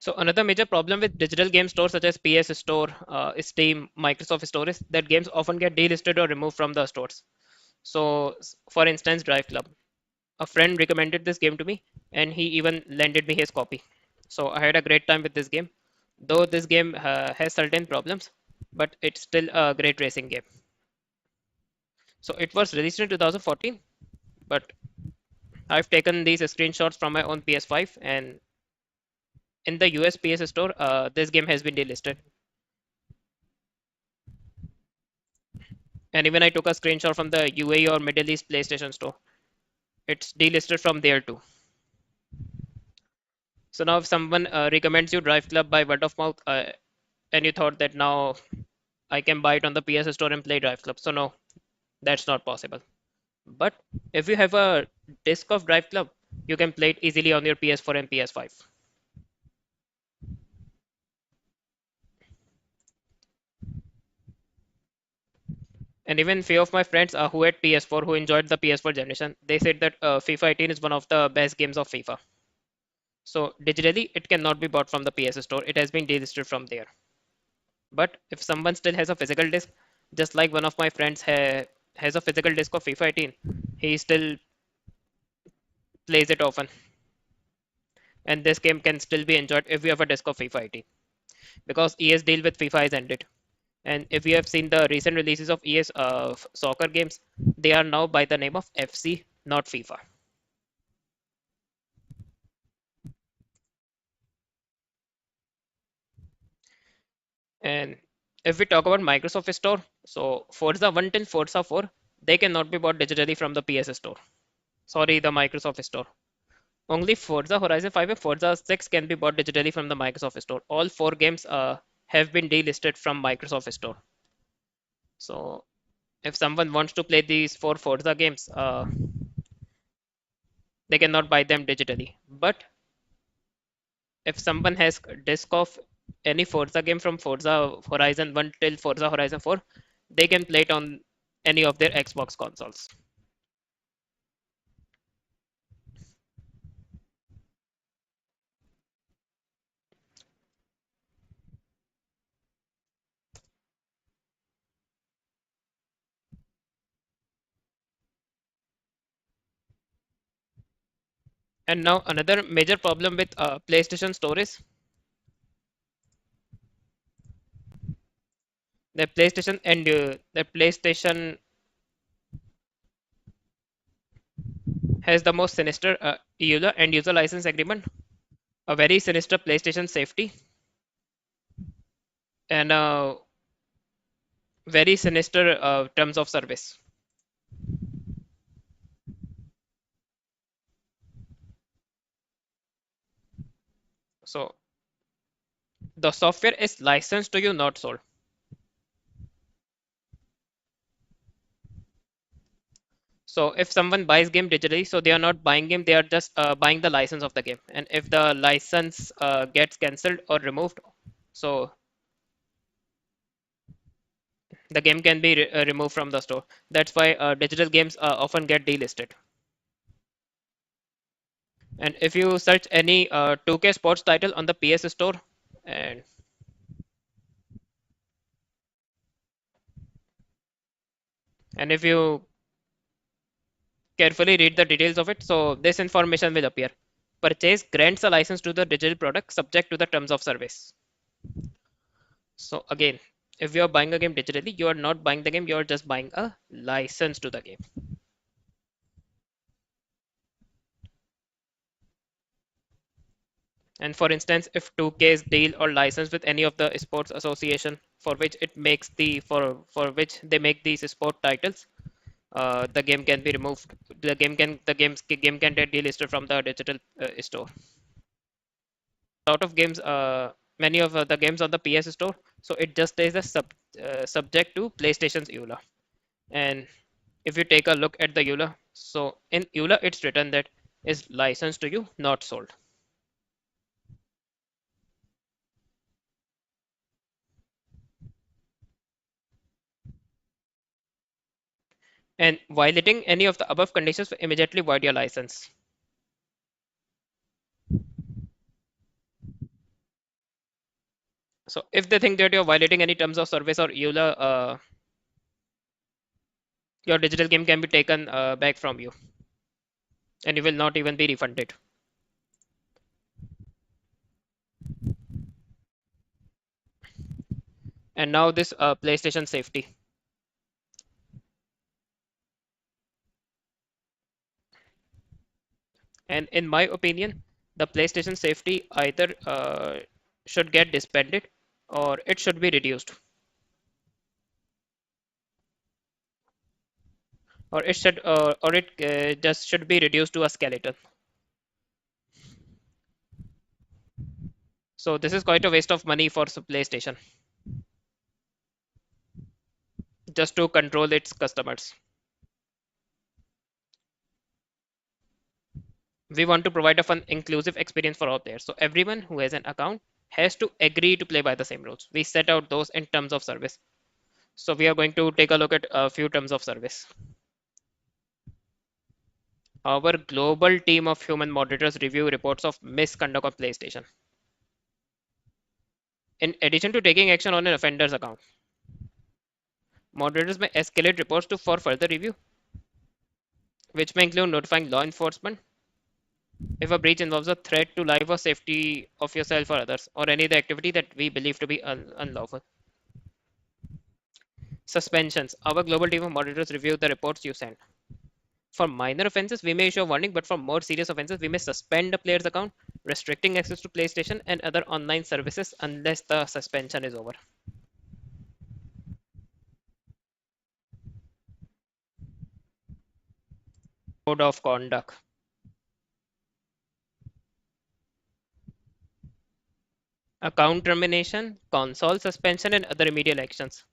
So another major problem with digital game stores such as PS Store, Steam, Microsoft Store is that games often get delisted or removed from the stores. So, for instance, Drive Club. A friend recommended this game to me, and he even lended me his copy. So I had a great time with this game. Though this game has certain problems, but it's still a great racing game. So it was released in 2014, but I've taken these screenshots from my own PS5, and in the US PS Store, this game has been delisted. And even I took a screenshot from the UAE or Middle East PlayStation Store. It's delisted from there too. So now if someone recommends you Drive Club by word of mouth, and you thought that now I can buy it on the PS Store and play Drive Club. So no, that's not possible. But if you have a disc of Drive Club, you can play it easily on your PS4 and PS5. And even few of my friends who had PS4, who enjoyed the PS4 generation, they said that FIFA 18 is one of the best games of FIFA. So digitally, it cannot be bought from the PS Store. It has been delisted from there. But if someone still has a physical disc, just like one of my friends has a physical disc of FIFA 18, he still plays it often. And this game can still be enjoyed if you have a disc of FIFA 18. Because ES deal with FIFA is ended. And if you have seen the recent releases of ES soccer games, they are now by the name of FC, not FIFA. And if we talk about Microsoft Store, so Forza 1 till Forza 4, they cannot be bought digitally from the PS Store. Sorry, the Microsoft Store. Only Forza Horizon 5 and Forza 6 can be bought digitally from the Microsoft Store. All four games have been delisted from Microsoft Store. So if someone wants to play these four Forza games, they cannot buy them digitally. But if someone has disc of any Forza game from Forza Horizon 1 till Forza Horizon 4, they can play it on any of their Xbox consoles. And now another major problem with PlayStation Store is the PlayStation has the most sinister EULA and user license agreement, a very sinister PlayStation safety, and very sinister terms of service. So the software is licensed to you, not sold. So if someone buys game digitally, so they are not buying game, they are just buying the license of the game. And if the license gets cancelled or removed, so the game can be removed from the store. That's why digital games often get delisted. And if you search any 2K sports title on the PS Store, and if you carefully read the details of it, so this information will appear. Purchase grants a license to the digital product subject to the terms of service. So again, if you are buying a game digitally, you are not buying the game, you are just buying a license to the game. And for instance, if 2K's deal or license with any of the sports association for which it makes for which they make these sport titles, the game can be removed. The game can get delisted from the digital store. A lot of games, many of the games on the PS Store, so it just is a subject to PlayStation's EULA. And if you take a look at the EULA, so in EULA it's written that is licensed to you, not sold. And violating any of the above conditions will immediately void your license. So if they think that you're violating any terms of service or EULA, your digital game can be taken back from you, and you will not even be refunded. And now this PlayStation safety. And in my opinion, the PlayStation safety either should get disbanded or it should be reduced, or it just should be reduced to a skeleton. So this is quite a waste of money for PlayStation just to control its customers. We want to provide a fun, inclusive experience for all players. So everyone who has an account has to agree to play by the same rules. We set out those in terms of service. So we are going to take a look at a few terms of service. Our global team of human moderators review reports of misconduct on PlayStation. In addition to taking action on an offender's account, moderators may escalate reports to for further review, which may include notifying law enforcement if a breach involves a threat to life or safety of yourself or others, or any other activity that we believe to be unlawful. Suspensions. Our global team of moderators review the reports you send. For minor offenses, we may issue a warning, but for more serious offenses, we may suspend a player's account, restricting access to PlayStation and other online services unless the suspension is over. Code of conduct. Account termination, console suspension, and other remedial actions.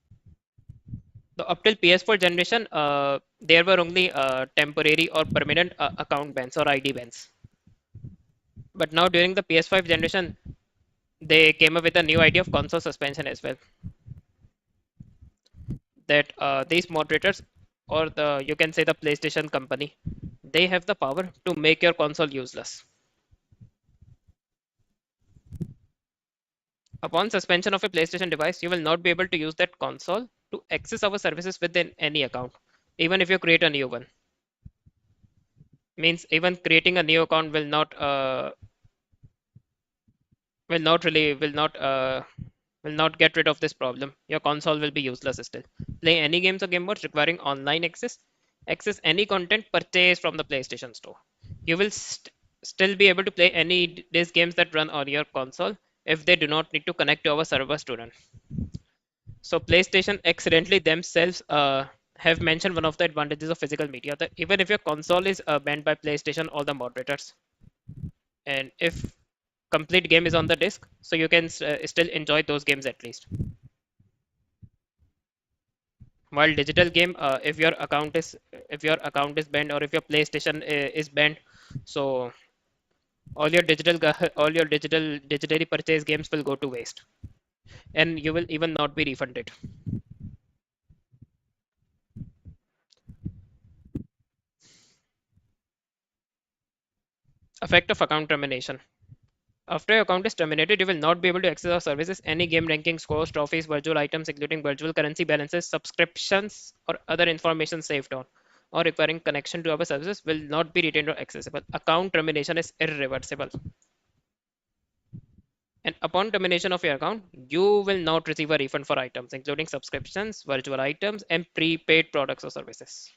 So up till PS4 generation, there were only temporary or permanent account bans or ID bans. But now during the PS5 generation, they came up with a new idea of console suspension as well. That these moderators, or the you can say the PlayStation company, they have the power to make your console useless. Upon suspension of a PlayStation device, you will not be able to use that console to access our services within any account, even if you create a new one. Means even creating a new account will not get rid of this problem. Your console will be useless still. Play any games or game modes requiring online access. Access any content purchased from the PlayStation Store. You will still be able to play any these games that run on your console if they do not need to connect to our servers to run. So PlayStation accidentally themselves have mentioned one of the advantages of physical media, that even if your console is banned by PlayStation or the moderators, and if complete game is on the disk, so you can still enjoy those games at least. While digital game, if your account is banned, or if your PlayStation is banned, so all your digitally purchased games will go to waste, and you will even not be refunded. Effect of account termination. After your account is terminated, you will not be able to access our services. Any game ranking, scores, trophies, virtual items, including virtual currency balances, subscriptions, or other information saved on or requiring connection to our services will not be retained or accessible. Account termination is irreversible. And upon termination of your account, you will not receive a refund for items, including subscriptions, virtual items, and prepaid products or services.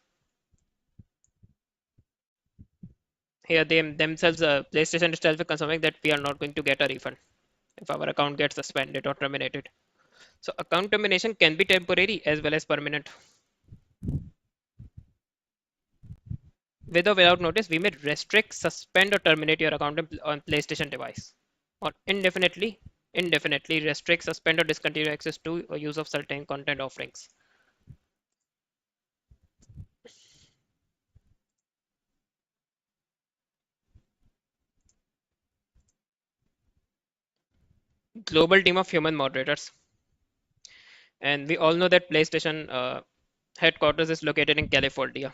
Here, they themselves, PlayStation itself is confirming that we are not going to get a refund if our account gets suspended or terminated. So account termination can be temporary as well as permanent. With or without notice, we may restrict, suspend, or terminate your account on PlayStation device, or indefinitely restrict, suspend, or discontinue access to or use of certain content offerings. Global team of human moderators, and we all know that PlayStation headquarters is located in California.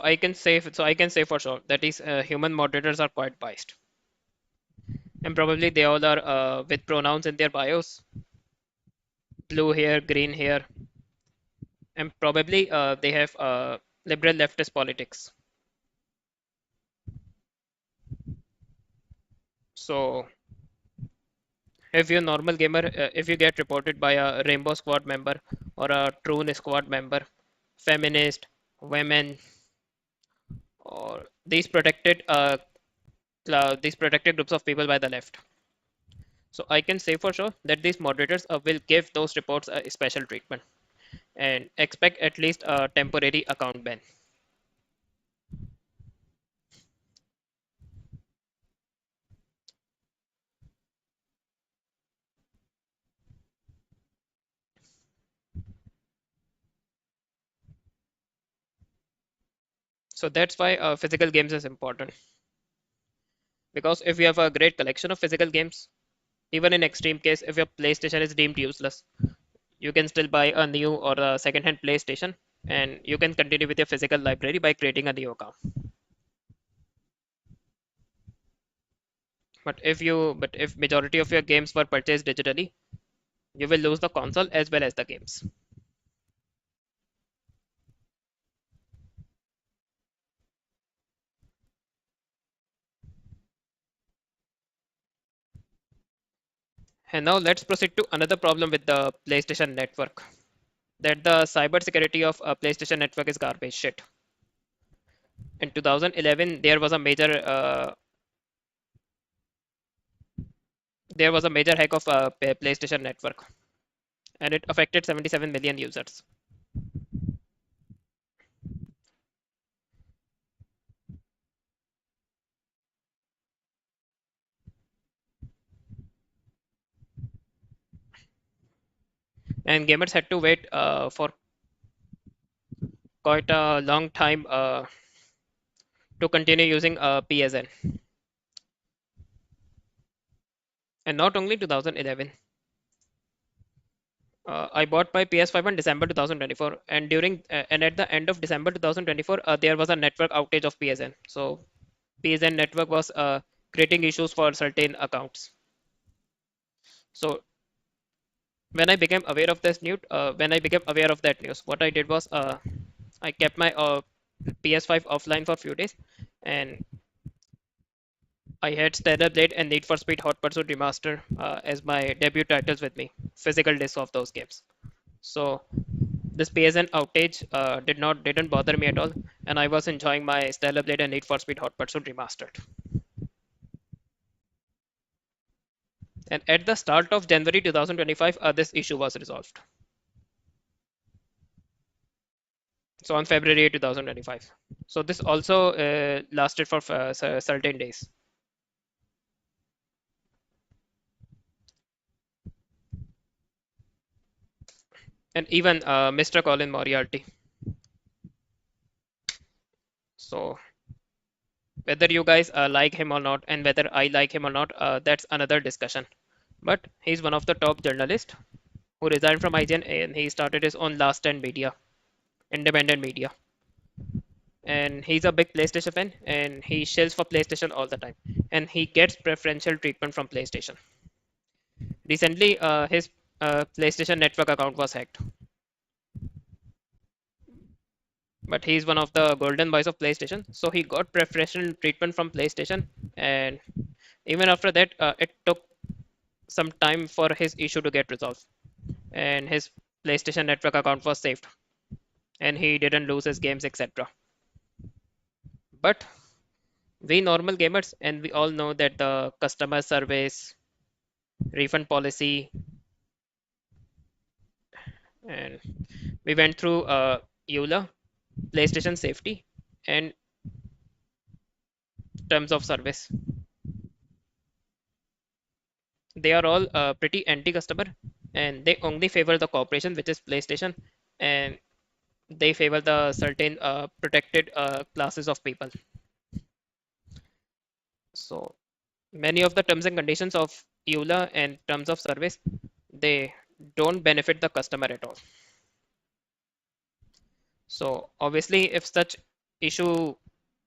I can say for sure that is human moderators are quite biased, and probably they all are with pronouns in their bios, blue hair, green hair, and probably they have liberal leftist politics. So if you're a normal gamer, if you get reported by a Rainbow Squad member or a Troon Squad member, feminist, women, or these protected groups of people by the left. So I can say for sure that these moderators will give those reports a special treatment and expect at least a temporary account ban. So that's why physical games is important, because if you have a great collection of physical games, even in extreme case, if your PlayStation is deemed useless, you can still buy a new or a second-hand PlayStation, and you can continue with your physical library by creating a new account. But if majority of your games were purchased digitally, you will lose the console as well as the games. And now let's proceed to another problem with the PlayStation Network. That the cybersecurity of a PlayStation Network is garbage shit. In 2011, there was a major hack of PlayStation Network, and it affected 77 million users. And gamers had to wait for quite a long time to continue using PSN. And not only 2011. I bought my PS5 in December 2024, and at the end of December 2024, there was a network outage of PSN. So PSN network was creating issues for certain accounts. So when I became aware of that news, what I did was I kept my PS5 offline for a few days, and I had Stellar Blade and Need for Speed Hot Pursuit Remaster as my debut titles with me, physical discs of those games. So this PSN outage didn't bother me at all, and I was enjoying my Stellar Blade and Need for Speed Hot Pursuit Remastered. And at the start of January 2025, this issue was resolved. So on February 2025. So this also lasted for certain days. And even Mr. Colin Moriarty. So whether you guys like him or not, and whether I like him or not, that's another discussion. But he's one of the top journalists who resigned from IGN, and he started his own Last Stand Media, independent media. And he's a big PlayStation fan, and he shills for PlayStation all the time. And he gets preferential treatment from PlayStation. Recently, his PlayStation Network account was hacked, but he's one of the golden boys of PlayStation, so he got preferential treatment from PlayStation. And even after that, it took some time for his issue to get resolved, and his PlayStation Network account was saved, and he didn't lose his games, etc. But we normal gamers, and we all know that the customer service, refund policy, and we went through EULA, PlayStation safety, and terms of service. They are all pretty anti-customer, and they only favor the corporation, which is PlayStation, and they favor the certain protected classes of people. So many of the terms and conditions of EULA and terms of service, they don't benefit the customer at all. So obviously, if such issue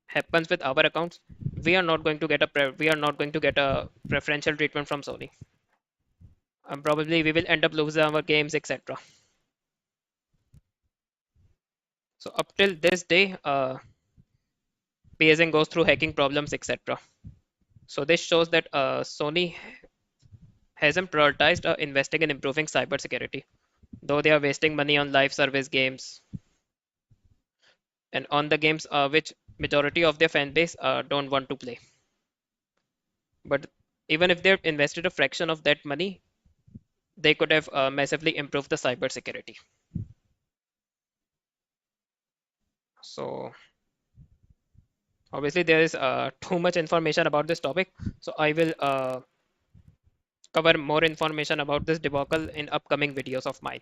happens with our accounts, we are not going to get we are not going to get a preferential treatment from Sony. Probably we will end up losing our games, etc. So up till this day, PSN goes through hacking problems, etc. So this shows that Sony hasn't prioritized investing in improving cybersecurity, though they are wasting money on live service games and on the games which majority of their fan base don't want to play. But even if they've invested a fraction of that money, they could have massively improved the cybersecurity. So obviously there is too much information about this topic. So I will cover more information about this debacle in upcoming videos of mine.